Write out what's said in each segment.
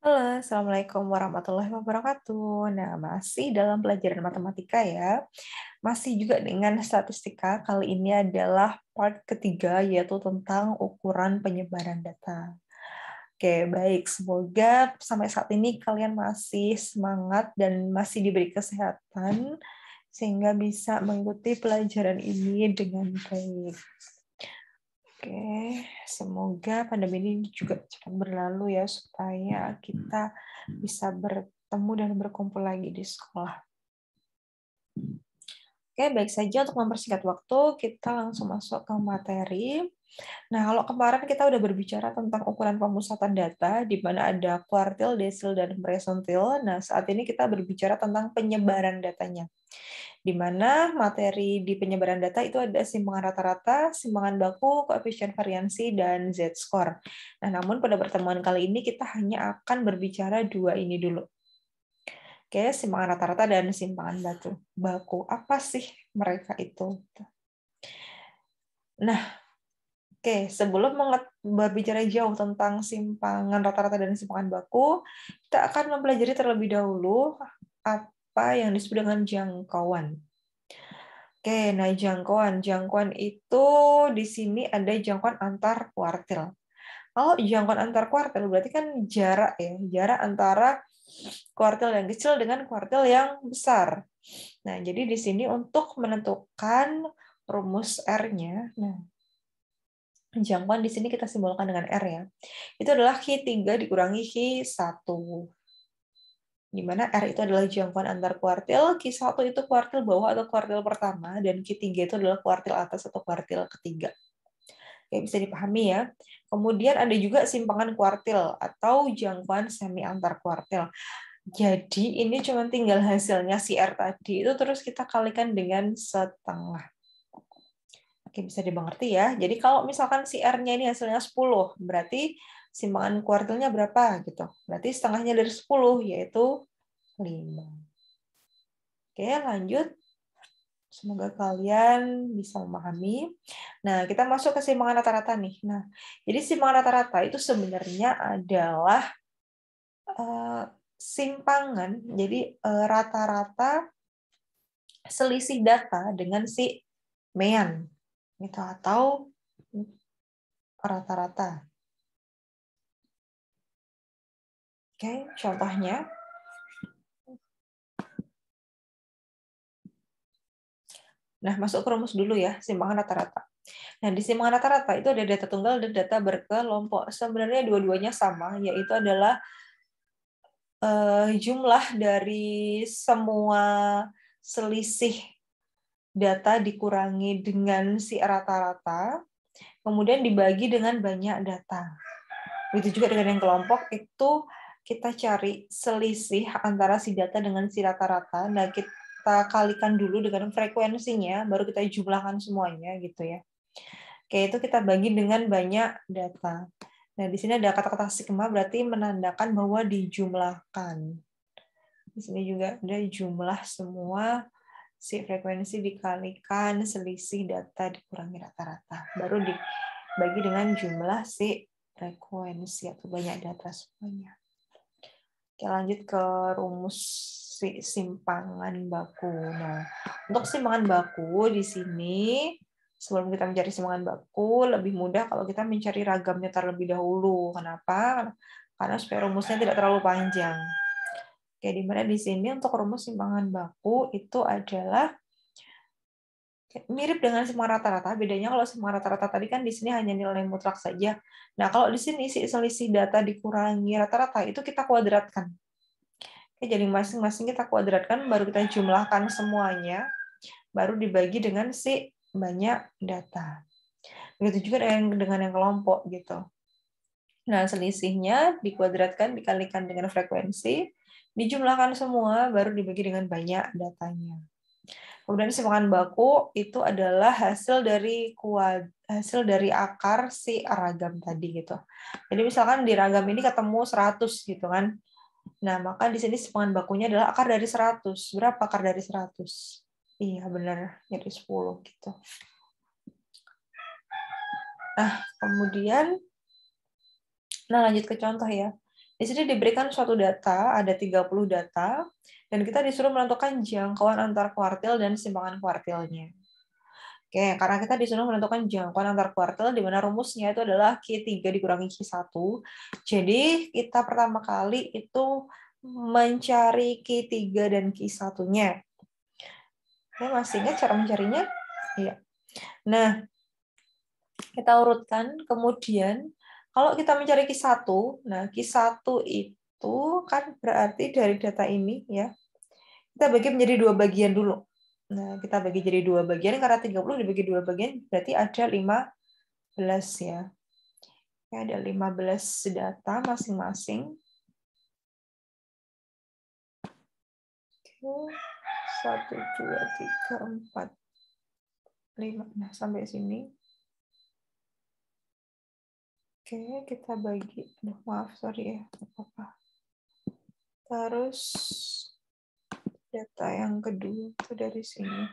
Halo, Assalamualaikum warahmatullahi wabarakatuh. Nah, masih dalam pelajaran matematika ya. Masih juga dengan statistika. Kali ini adalah part ketiga, yaitu tentang ukuran penyebaran data. Oke, baik. Semoga sampai saat ini kalian masih semangat dan masih diberi kesehatan, sehingga bisa mengikuti pelajaran ini dengan baik. Oke, semoga pandemi ini juga cepat berlalu ya, supaya kita bisa bertemu dan berkumpul lagi di sekolah. Oke, baik saja untuk mempersingkat waktu, kita langsung masuk ke materi. Nah, kalau kemarin kita udah berbicara tentang ukuran pemusatan data, di mana ada kuartil, desil, dan persentil. Nah, saat ini kita berbicara tentang penyebaran datanya, di mana materi di penyebaran data itu ada simpangan rata-rata, simpangan baku, koefisien variansi, dan Z-score. Nah, namun pada pertemuan kali ini kita hanya akan berbicara dua ini dulu. Oke, simpangan rata-rata dan simpangan baku. Apa sih mereka itu? Nah, oke, sebelum berbicara jauh tentang simpangan rata-rata dan simpangan baku, kita akan mempelajari terlebih dahulu apa yang disebut dengan jangkauan. Oke, nah jangkauan. Jangkauan itu di sini ada jangkauan antar kuartil. Kalau jangkauan antar kuartil berarti kan jarak ya, jarak antara kuartil yang kecil dengan kuartil yang besar. Nah, jadi di sini untuk menentukan rumus R-nya, nah jangkauan di sini kita simbolkan dengan R ya. Itu adalah Q3 dikurangi Q1. Di mana R itu adalah jangkauan antar kuartil, Q1 itu kuartil bawah atau kuartil pertama, dan Q3 itu adalah kuartil atas atau kuartil ketiga. Oke, bisa dipahami ya. Kemudian ada juga simpangan kuartil atau jangkauan semi antar kuartil. Jadi ini cuma tinggal hasilnya si R tadi, itu terus kita kalikan dengan setengah. Oke, bisa dimengerti ya. Jadi kalau misalkan si R-nya ini hasilnya 10, berarti simpangan kuartilnya berapa gitu. Berarti setengahnya dari 10, yaitu 5. Oke, lanjut. Semoga kalian bisa memahami. Nah, kita masuk ke simpangan rata-rata nih. Nah, jadi simpangan rata-rata itu sebenarnya adalah simpangan, jadi rata-rata selisih data dengan si mean, gitu, atau rata-rata. Oke, contohnya. Nah, masuk ke rumus dulu ya, simpangan rata-rata. Nah, di simpangan rata-rata itu ada data tunggal dan data berkelompok. Sebenarnya dua-duanya sama, yaitu adalah jumlah dari semua selisih data dikurangi dengan si rata-rata, kemudian dibagi dengan banyak data. Begitu juga dengan yang kelompok, itu kita cari selisih antara si data dengan si rata-rata. Nah, kita kalikan dulu dengan frekuensinya, baru kita jumlahkan semuanya gitu ya. Oke, itu kita bagi dengan banyak data. Nah, di sini ada kata-kata sigma, berarti menandakan bahwa dijumlahkan. Di sini juga ada jumlah semua si frekuensi dikalikan selisih data dikurangi rata-rata. Baru dibagi dengan jumlah si frekuensi atau banyak data semuanya. Oke, lanjut ke rumus simpangan baku. Nah, untuk simpangan baku di sini, sebelum kita mencari simpangan baku, lebih mudah kalau kita mencari ragamnya terlebih dahulu. Kenapa? Karena supaya rumusnya tidak terlalu panjang. Oke, di mana di sini untuk rumus simpangan baku itu adalah mirip dengan simpangan rata-rata. Bedanya kalau simpangan rata-rata tadi kan di sini hanya nilai mutlak saja. Nah, kalau di sini selisih data dikurangi rata-rata itu kita kuadratkan. Oke, jadi masing-masing kita kuadratkan, baru kita jumlahkan semuanya, baru dibagi dengan si banyak data. Begitu juga dengan yang kelompok gitu. Nah, selisihnya dikuadratkan, dikalikan dengan frekuensi, dijumlahkan semua, baru dibagi dengan banyak datanya. Kemudian simpangan baku itu adalah hasil dari akar si ragam tadi gitu. Jadi misalkan di ragam ini ketemu 100 gitu kan. Nah, maka di sini simpangan bakunya adalah akar dari 100. Berapa akar dari 100? Iya, benar. Jadi 10 gitu. Nah, kemudian lanjut ke contoh ya. Di sini diberikan suatu data, ada 30 data, dan kita disuruh menentukan jangkauan antar kuartil dan simpangan kuartilnya. Oke, karena kita disuruh menentukan jangkauan antar kuartil, di mana rumusnya itu adalah Q3 dikurangi Q1. Jadi, kita pertama kali itu mencari Q3 dan Q1-nya. Oke, masih ingat cara mencarinya? Iya. Nah, kita urutkan, kemudian kalau kita mencari Q1, nah Q1 itu kan berarti dari data ini ya, kita bagi menjadi 2 bagian dulu. Nah, kita bagi jadi 2 bagian, karena 30 dibagi 2 bagian, berarti ada 15 ya. Oke, ada 15 data masing-masing. Oke, 1, 2, 3, 4, 5. Nah, sampai sini. Oke, kita bagi. Aduh, maaf, sorry ya. Apa-apa. Terus data yang kedua itu dari sini.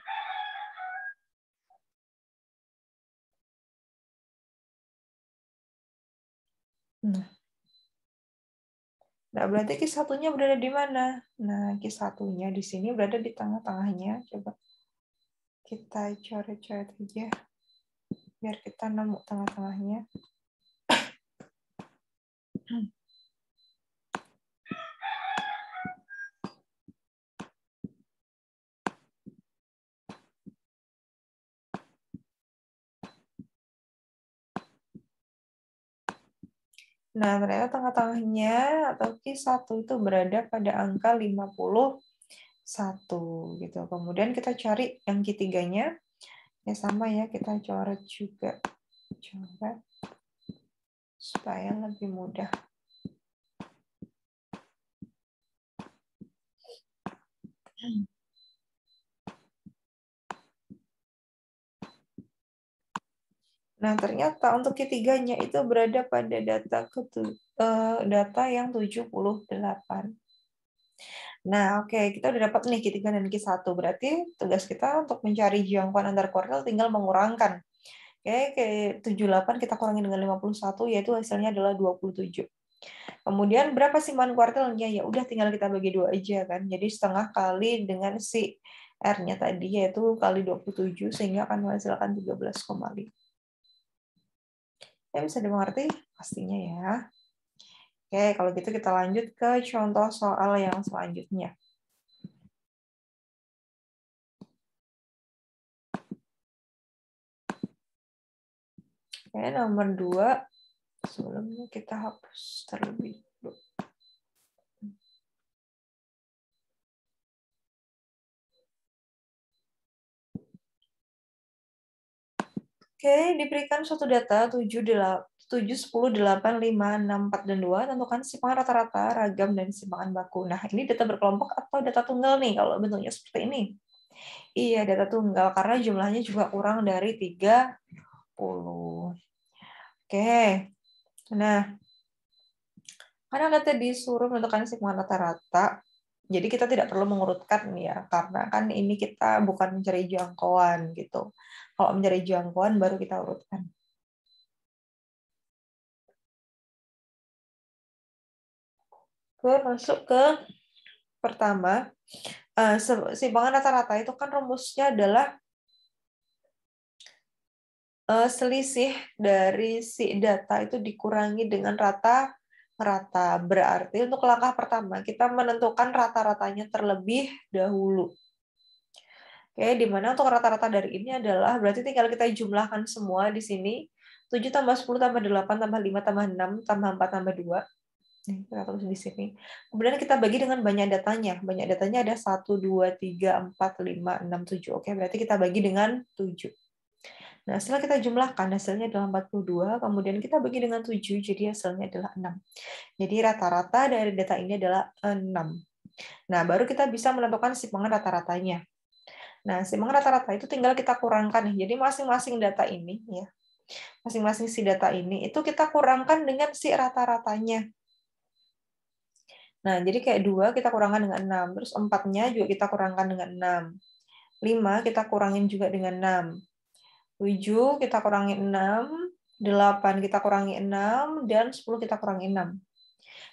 Nah, berarti Q1-nya berada di mana? Nah, Q1-nya di sini berada di tengah-tengahnya. Coba kita coret-coret aja, biar kita nemu tengah-tengahnya. Nah, ternyata tengah-tengahnya atau Q1 itu berada pada angka 51 gitu. Kemudian kita cari yang Q3-nya. Ya sama ya, kita coret juga. Coret supaya lebih mudah. Nah, ternyata untuk Q3-nya itu berada pada data yang 78. Nah, oke, kita udah dapat nih Q3 dan Q1. Berarti tugas kita untuk mencari jangkauan antar kuartil tinggal mengurangkan. Oke, ke 78 kita kurangi dengan 51, yaitu hasilnya adalah 27. Kemudian berapa simpan kuartilnya? Ya udah tinggal kita bagi 2 aja kan. Jadi setengah kali dengan si R-nya tadi, yaitu kali 27, sehingga akan menghasilkan 13,5. Ya, bisa dimengerti? Pastinya ya. Oke, kalau gitu kita lanjut ke contoh soal yang selanjutnya. Oke, nomor 2. Sebelumnya kita hapus terlebih dulu. Oke, diberikan suatu data 7, 10, 8, 5, 6, 4, dan 2. Tentukan simpangan rata-rata, ragam, dan simpangan baku. Nah, ini data berkelompok atau data tunggal nih kalau bentuknya seperti ini? Iya, data tunggal karena jumlahnya juga kurang dari 30. Oke. Nah, karena kita disuruh menentukan simpangan rata-rata, jadi kita tidak perlu mengurutkan ya, karena kan ini kita bukan mencari jangkauan gitu. Kalau mencari jangkauan baru kita urutkan. Oke, masuk ke pertama. Simpangan rata-rata itu kan rumusnya adalah selisih dari si data itu dikurangi dengan rata-rata. Berarti untuk langkah pertama kita menentukan rata-ratanya terlebih dahulu. Oke, di mana untuk rata-rata dari ini adalah berarti tinggal kita jumlahkan semua di sini. 7 tambah 10 tambah 8 tambah 5 tambah 6 tambah 4 tambah 2. Nih, kita tulis di sini. Kemudian kita bagi dengan banyak datanya. Banyak datanya ada 1, 2, 3, 4, 5, 6, 7. Oke, berarti kita bagi dengan 7. Nah, setelah kita jumlahkan, hasilnya adalah 42. Kemudian kita bagi dengan 7, jadi hasilnya adalah 6. Jadi rata-rata dari data ini adalah 6. Nah, baru kita bisa menentukan simpangan rata-ratanya. Nah, simpangan rata-rata itu tinggal kita kurangkan. Jadi masing-masing data ini, ya, masing-masing si data ini, itu kita kurangkan dengan si rata-ratanya. Nah, jadi kayak 2 kita kurangkan dengan 6. Terus 4-nya juga kita kurangkan dengan 6. 5 kita kurangin juga dengan 6. 7 kita kurangi 6. 8 kita kurangi 6. Dan 10 kita kurangi 6.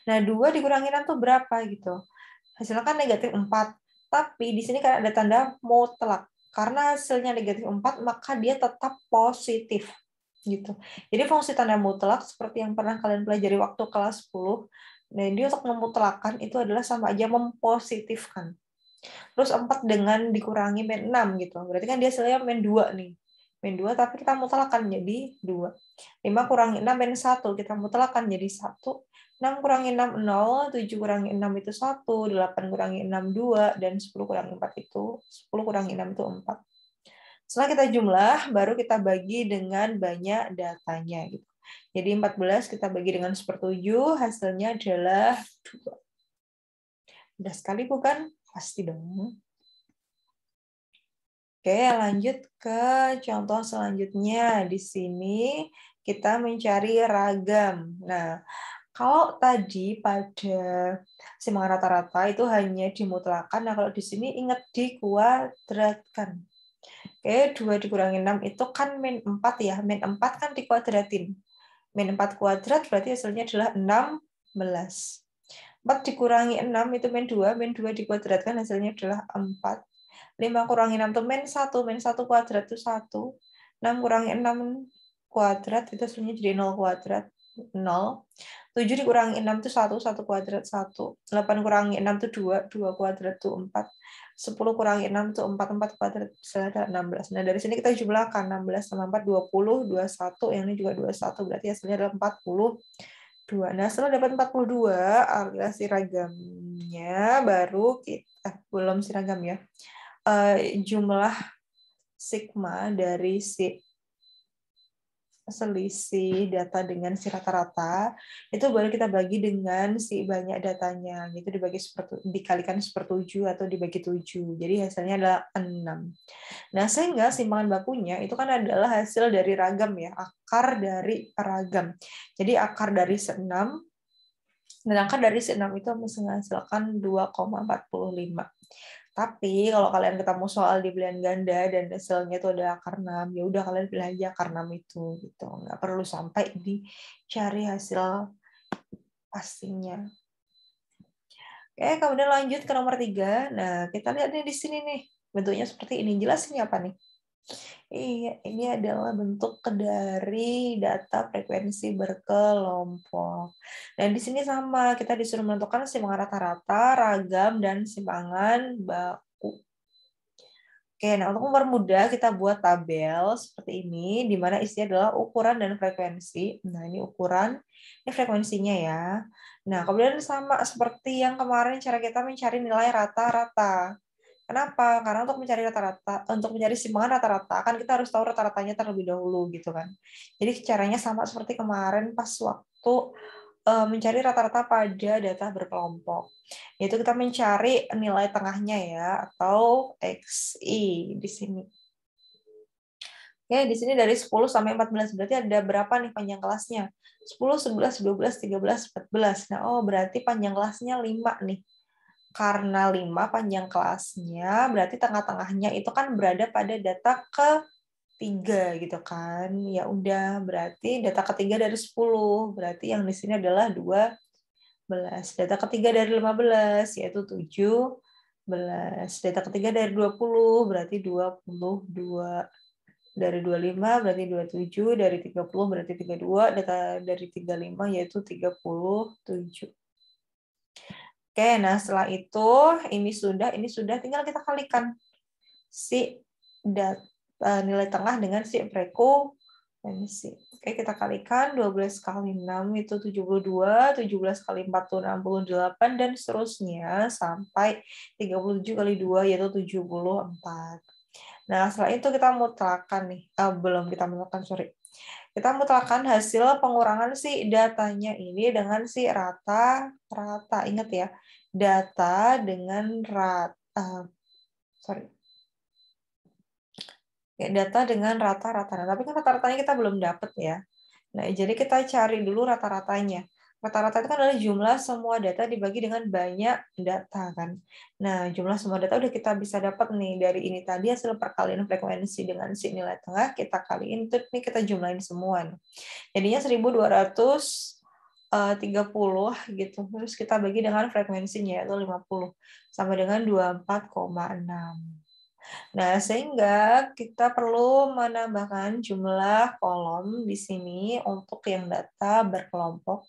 Nah, 2 dikurangi 6 tuh berapa gitu. Hasilnya kan negatif 4. Tapi di sini kan ada tanda mutlak. Karena hasilnya negatif 4, maka dia tetap positif. Gitu. Jadi fungsi tanda mutlak seperti yang pernah kalian pelajari waktu kelas 10, nah dia untuk memutlakan itu adalah sama aja mempositifkan. Terus 4 dengan dikurangi min 6 gitu. Berarti kan dia hasilnya min 2 nih. Min 2 tapi kita mutlakkan jadi 2. 5 kurangi 6 min 1 kita mutlakkan jadi 1. 6 kurangi 6 0, 7 kurangi 6 itu 1, 8 kurangi 6 2, dan 10 kurangi 4 itu 10 kurangi 6 itu 4. Setelah kita jumlah, baru kita bagi dengan banyak datanya. Gitu. Jadi 14 kita bagi dengan 1/7, hasilnya adalah 2. Mudah sekali bukan? Pasti dong. Oke, lanjut ke contoh selanjutnya. Di sini kita mencari ragam. Nah, kalau tadi pada simbang rata-rata itu hanya dimutlakan, nah kalau di sini ingat dikuadratkan. Oke, 2 dikurangi 6 itu kan min 4 ya. Min 4 kan dikuadratin. Min 4 kuadrat berarti hasilnya adalah 16. 4 dikurangi 6 itu min 2. Min 2 dikuadratkan hasilnya adalah 4. 5 kurangi 6 itu min 1. Min 1 kuadrat itu 1. 6 kurangi 6 kuadrat itu hasilnya jadi 0 kuadrat. 0. 7 dikurangi 6 itu 1. 1 kuadrat 1. 8 kurangi 6 itu 2. 2 kuadrat itu 4. 10 kurangi 6 itu 4, 4 kuadrat ada 16. Nah, dari sini kita jumlahkan 16 sama 4, 20, 21, yang ini juga 21, berarti hasilnya adalah 42. Nah, setelah dapat 42, alias siragamnya, baru kita, belum siragam ya, jumlah sigma dari si selisih data dengan si rata-rata itu baru kita bagi dengan si banyak datanya, gitu dikalikan 1/7 atau dibagi 7, jadi hasilnya adalah 6. Nah, sehingga simpangan bakunya itu kan adalah hasil dari ragam ya, akar dari ragam. Jadi akar dari 6, dan akar dari 6 itu menghasilkan 2,45. Tapi kalau kalian ketemu soal di pilihan ganda dan hasilnya itu ada akar 6, ya udah kalian pilih aja akar 6 itu gitu. Nggak perlu sampai dicari hasil pastinya. Oke, kemudian lanjut ke nomor 3. Nah, kita lihat nih di sini nih. Bentuknya seperti ini. Jelas ini apa nih? Iya, ini adalah bentuk dari data frekuensi berkelompok. Dan di sini sama, kita disuruh menentukan simpangan rata-rata, ragam, dan simpangan baku. Oke, nah untuk mempermudah kita buat tabel seperti ini, di mana isinya adalah ukuran dan frekuensi. Nah, ini ukuran, ini frekuensinya ya. Nah, kemudian sama seperti yang kemarin cara kita mencari nilai rata-rata. Kenapa? Karena untuk mencari rata-rata, untuk mencari simpangan rata-rata, kan kita harus tahu rata-ratanya terlebih dahulu gitu kan. Jadi caranya sama seperti kemarin pas waktu mencari rata-rata pada data berkelompok. Yaitu kita mencari nilai tengahnya ya, atau XI di sini. Ya, di sini dari 10 sampai 14, berarti ada berapa nih panjang kelasnya? 10, 11, 12, 13, 14. Nah, oh berarti panjang kelasnya 5 nih. Karena 5 panjang kelasnya, berarti tengah-tengahnya itu kan berada pada data ketiga gitu kan. Ya udah, berarti data ketiga dari 10. Berarti yang di sini adalah 12. Data ketiga dari 15 yaitu 17. Data ketiga dari 20 berarti 22. Dari 25 berarti 27, dari 30 berarti 32, data dari 35 yaitu 37. Oke, nah setelah itu ini sudah tinggal kita kalikan si nilai tengah dengan si frekuensi. Oke, kita kalikan 12 kali 6 itu 72, 17 kali 4 itu 68 dan seterusnya sampai 37 kali 2 yaitu 74. Nah, setelah itu kita mutlakkan nih. Belum kita mutlakkan, sorry. Kita mutlakkan hasil pengurangan si datanya ini dengan si rata-rata. Ingat ya, data dengan rata. Data dengan rata-rata. Nah, tapi kan rata-ratanya kita belum dapat ya. Nah, jadi kita cari dulu rata-ratanya. Rata-rata itu kan adalah jumlah semua data dibagi dengan banyak data kan. Nah, jumlah semua data udah kita bisa dapat nih dari ini tadi hasil perkalian frekuensi dengan si nilai tengah kita kaliin, itu nih kita jumlahin semua. Jadinya 1200 30 gitu. Terus kita bagi dengan frekuensinya yaitu 50 sama dengan 24,6. Nah, sehingga kita perlu menambahkan jumlah kolom di sini untuk yang data berkelompok,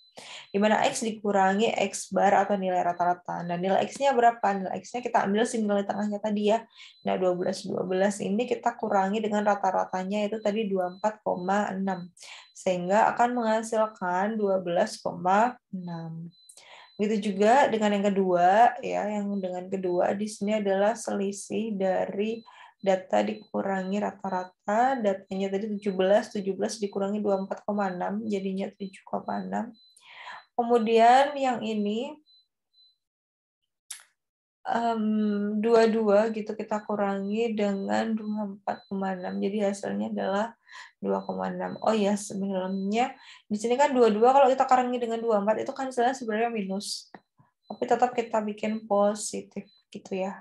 di mana X dikurangi X bar atau nilai rata-rata. Nah, nilai X-nya berapa? Nilai X-nya kita ambil si nilai tengahnya tadi ya. Nah, 12 ini kita kurangi dengan rata-ratanya itu tadi 24,6. Sehingga akan menghasilkan 12,6. Begitu juga dengan yang kedua, ya, yang dengan kedua di sini adalah selisih dari data dikurangi rata-rata, datanya tadi 17 dikurangi 24,6, jadinya 7,6. Kemudian yang ini 22 gitu kita kurangi dengan 24,6, jadi hasilnya adalah 2,6. Oh ya, sebenarnya di sini kan 22 kalau kita kurangi dengan 24 itu kan hasilnya sebenarnya minus. Tapi tetap kita bikin positif gitu ya.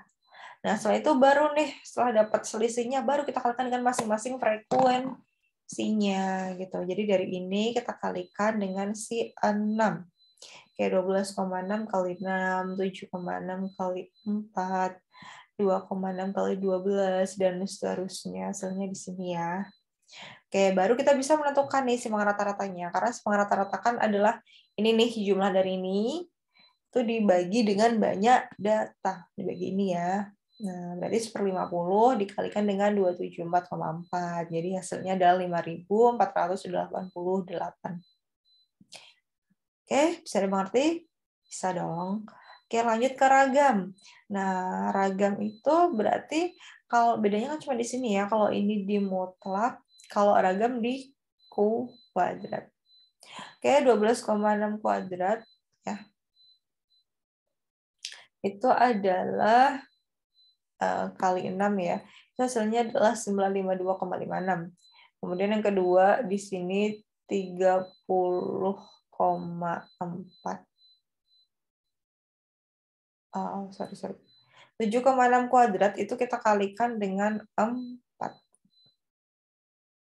Nah, setelah itu baru nih, setelah dapat selisihnya, baru kita kalikan dengan masing-masing frekuensinya gitu. Jadi dari ini kita kalikan dengan si 6. Kayak 12,6 kali 6, 7,6 kali 4, 2,6 kali 12, dan seterusnya. Hasilnya di sini ya. Oke, baru kita bisa menentukan nih simbang rata-ratanya. Karena simbang rata-rata kan adalah ini nih, jumlah dari ini, itu dibagi dengan banyak data. Dibagi ini ya. Nah, berarti 1/50 dikalikan dengan 274,4. Jadi hasilnya adalah 5.488. Oke, bisa dimengerti? Bisa dong. Oke, lanjut ke ragam. Nah, ragam itu berarti kalau bedanya kan cuma di sini ya. Kalau ini di mutlak, kalau ragam di kuadrat. Oke, 12,6 kuadrat ya. Itu adalah kali 6 ya. Itu hasilnya adalah 952,56. Kemudian yang kedua di sini 30,4. Sorry. 7,6 kuadrat itu kita kalikan dengan 4.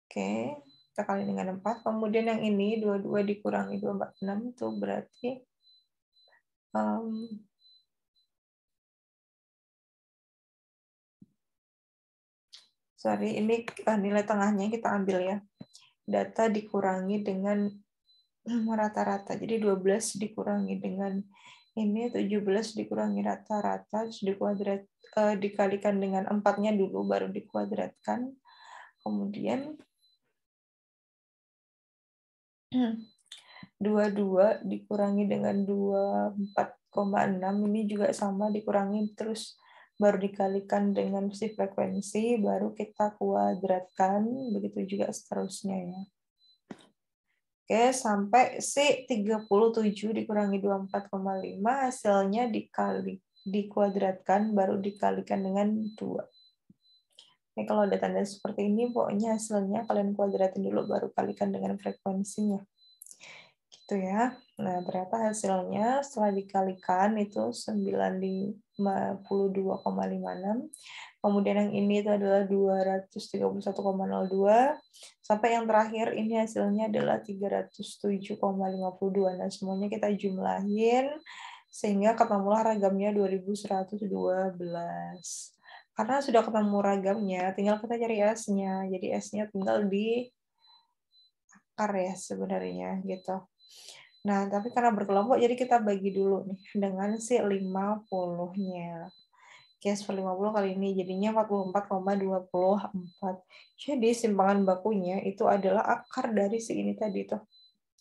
Oke, kita kali dengan 4. Kemudian yang ini 22 dikurangi 246 itu berarti ini nilai tengahnya kita ambil ya. Data dikurangi dengan rata-rata. Jadi 12 dikurangi dengan ini, 17 dikurangi rata-rata, terus dikalikan dengan 4-nya dulu, baru dikuadratkan. Kemudian 22 dikurangi dengan 24,6, ini juga sama, dikurangi terus baru dikalikan dengan si frekuensi, baru kita kuadratkan, begitu juga seterusnya ya. Oke, sampai si 37 dikurangi 24,5, hasilnya dikuadratkan, baru dikalikan dengan 2. Ini kalau ada tanda seperti ini, pokoknya hasilnya kalian kuadratin dulu, baru kalikan dengan frekuensinya. Gitu ya. Nah, berapa hasilnya? Setelah dikalikan itu 952,56. Kemudian yang ini itu adalah 231,02. Sampai yang terakhir ini hasilnya adalah 307,52. Nah, semuanya kita jumlahin sehingga ketemulah ragamnya 2112. Karena sudah ketemu ragamnya, tinggal kita cari S-nya. Jadi S-nya tinggal di akar ya sebenarnya gitu. Nah, tapi karena berkelompok, jadi kita bagi dulu nih dengan si 50-nya. Oke, 50 kali ini jadinya 44,24. Jadi simpangan bakunya itu adalah akar dari si ini tadi tuh.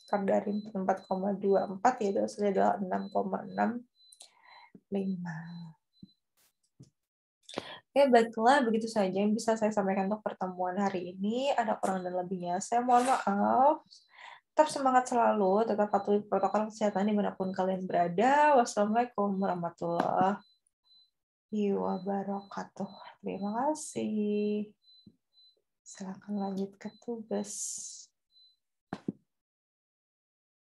Akar dari 4,24 yaitu hasilnya adalah 6,65. Oke, baiklah, begitu saja yang bisa saya sampaikan untuk pertemuan hari ini. Ada kurang dan lebihnya, saya mohon maaf. Tetap semangat selalu, tetap patuhi protokol kesehatan dimanapun kalian berada. Wassalamualaikum warahmatullahi wabarakatuh. Terima kasih. Silakan lanjut ke tugas.